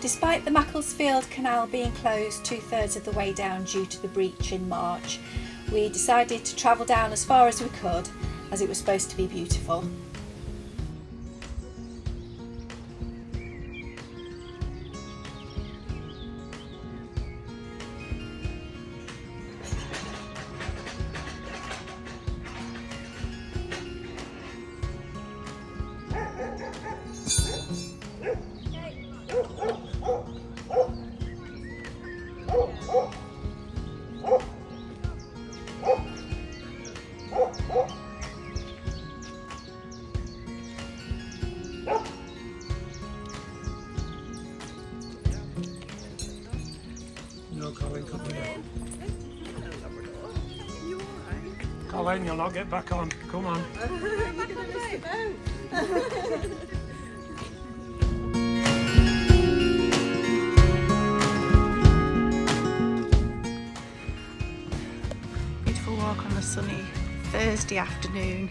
Despite the Macclesfield Canal being closed 2/3 of the way down due to the breach in March, we decided to travel down as far as we could, as it was supposed to be beautiful. No, Colin, come here. Colin, you'll not get back on. Come on. Beautiful walk on a sunny Thursday afternoon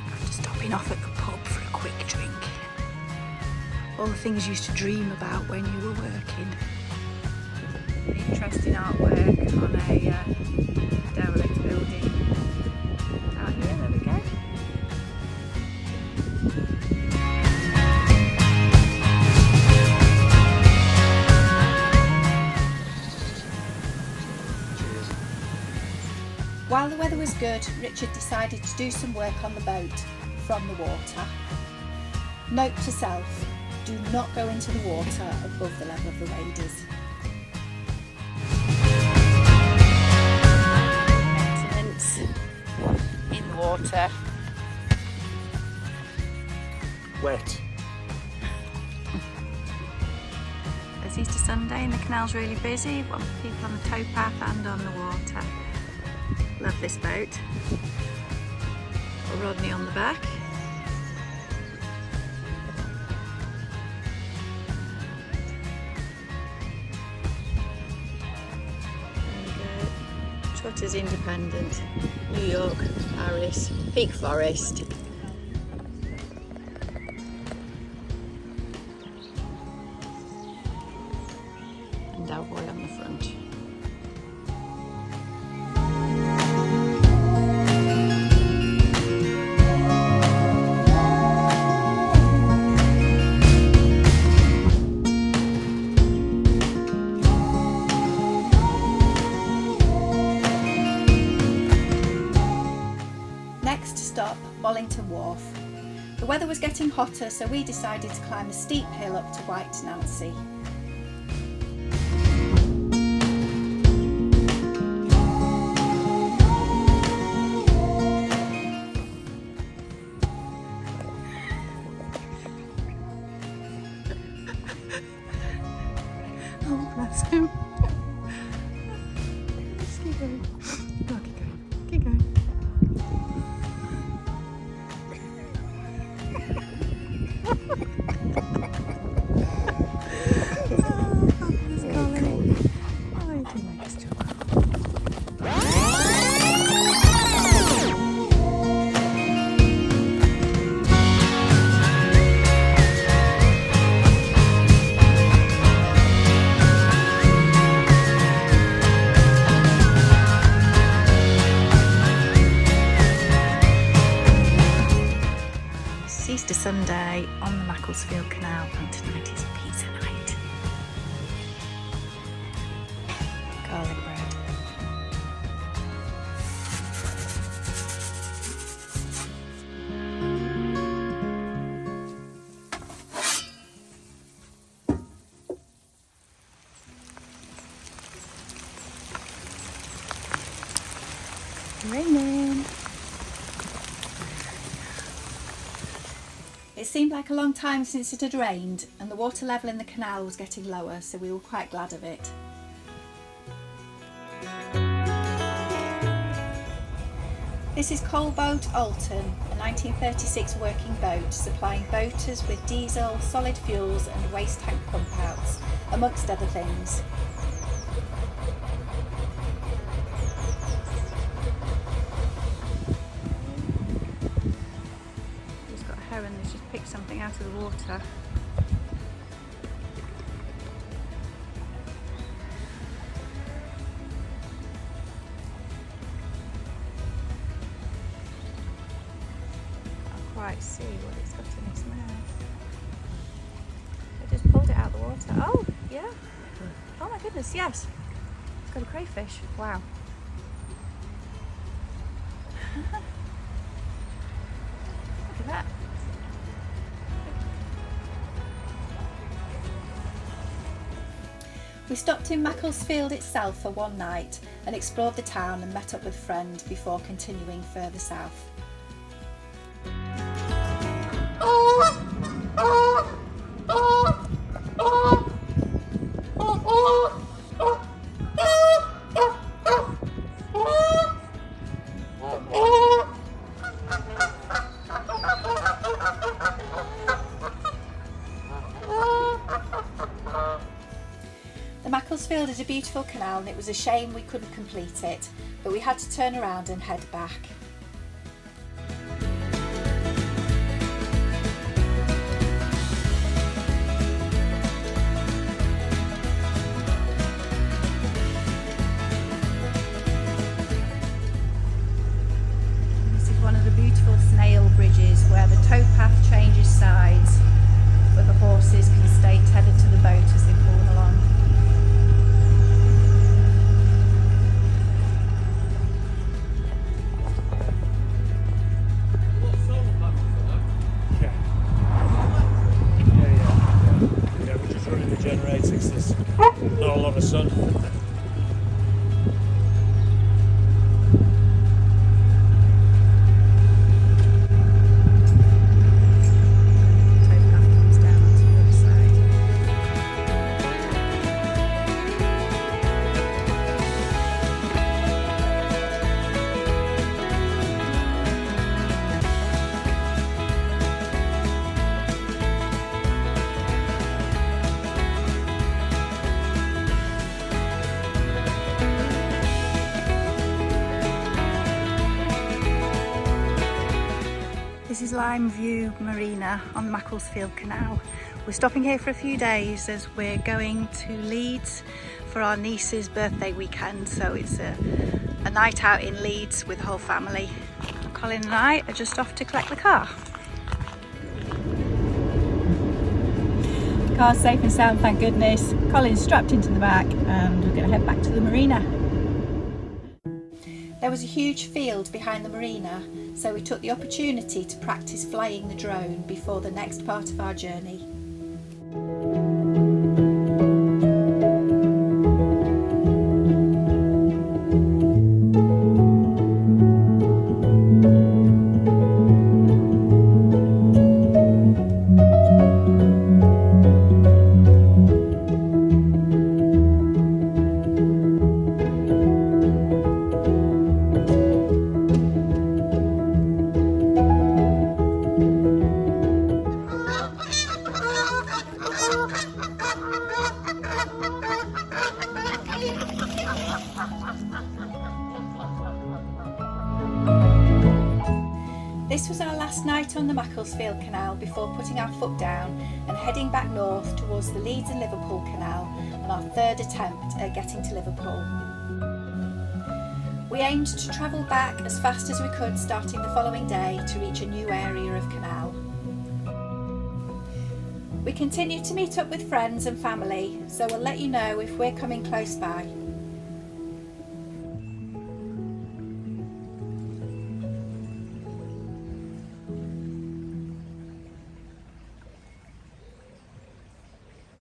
after stopping off at the pub for a quick drink. All the things you used to dream about when you were working. Interesting artwork on a derelict building. Out here, there we go. While the weather was good, Richard decided to do some work on the boat from the water. Note to self, do not go into the water above the level of the waders. Maintenance in the water. Wet. It's Easter Sunday and the canal's really busy. Want people on the towpath and on the water. Love this boat. Got Rodney on the back. Trotters Independent, New York, Paris, Peak Forest. And our boy on the front. Next stop, Bollington Wharf. The weather was getting hotter, so we decided to climb a steep hill up to White Nancy. Oh, bless him. Just keep going. Oh, keep going. Keep going. Easter Sunday on the Macclesfield Canal, and tonight is pizza night. Garlic bread. Raining. It seemed like a long time since it had rained, and the water level in the canal was getting lower, so we were quite glad of it. This is Coalboat Alton, a 1936 working boat supplying boaters with diesel, solid fuels and waste tank pump outs, amongst other things. He's got a heron that's just picked something out of the water. quite see what it's got in its mouth. I just pulled it out of the water. Oh, yeah. Oh my goodness, yes. It's got a crayfish. Wow. Look at that. We stopped in Macclesfield itself for one night and explored the town and met up with a friend before continuing further south. The Macclesfield is a beautiful canal and it was a shame we couldn't complete it, but we had to turn around and head back. This is one of the beautiful snail bridges where the towpath changes sides, but the horses can stay tethered to the boat as they pull along. Generators, there's not a lot of sun. This is Lime View Marina on the Macclesfield Canal. We're stopping here for a few days as we're going to Leeds for our niece's birthday weekend, so it's a night out in Leeds with the whole family. Colin and I are just off to collect the car. The car's safe and sound, thank goodness. Colin's strapped into the back and we're going to head back to the marina. There was a huge field behind the marina, so we took the opportunity to practice flying the drone before the next part of our journey. This was our last night on the Macclesfield Canal before putting our foot down and heading back north towards the Leeds and Liverpool Canal on our third attempt at getting to Liverpool. We aimed to travel back as fast as we could starting the following day to reach a new area of canal. We continue to meet up with friends and family, so we'll let you know if we're coming close by.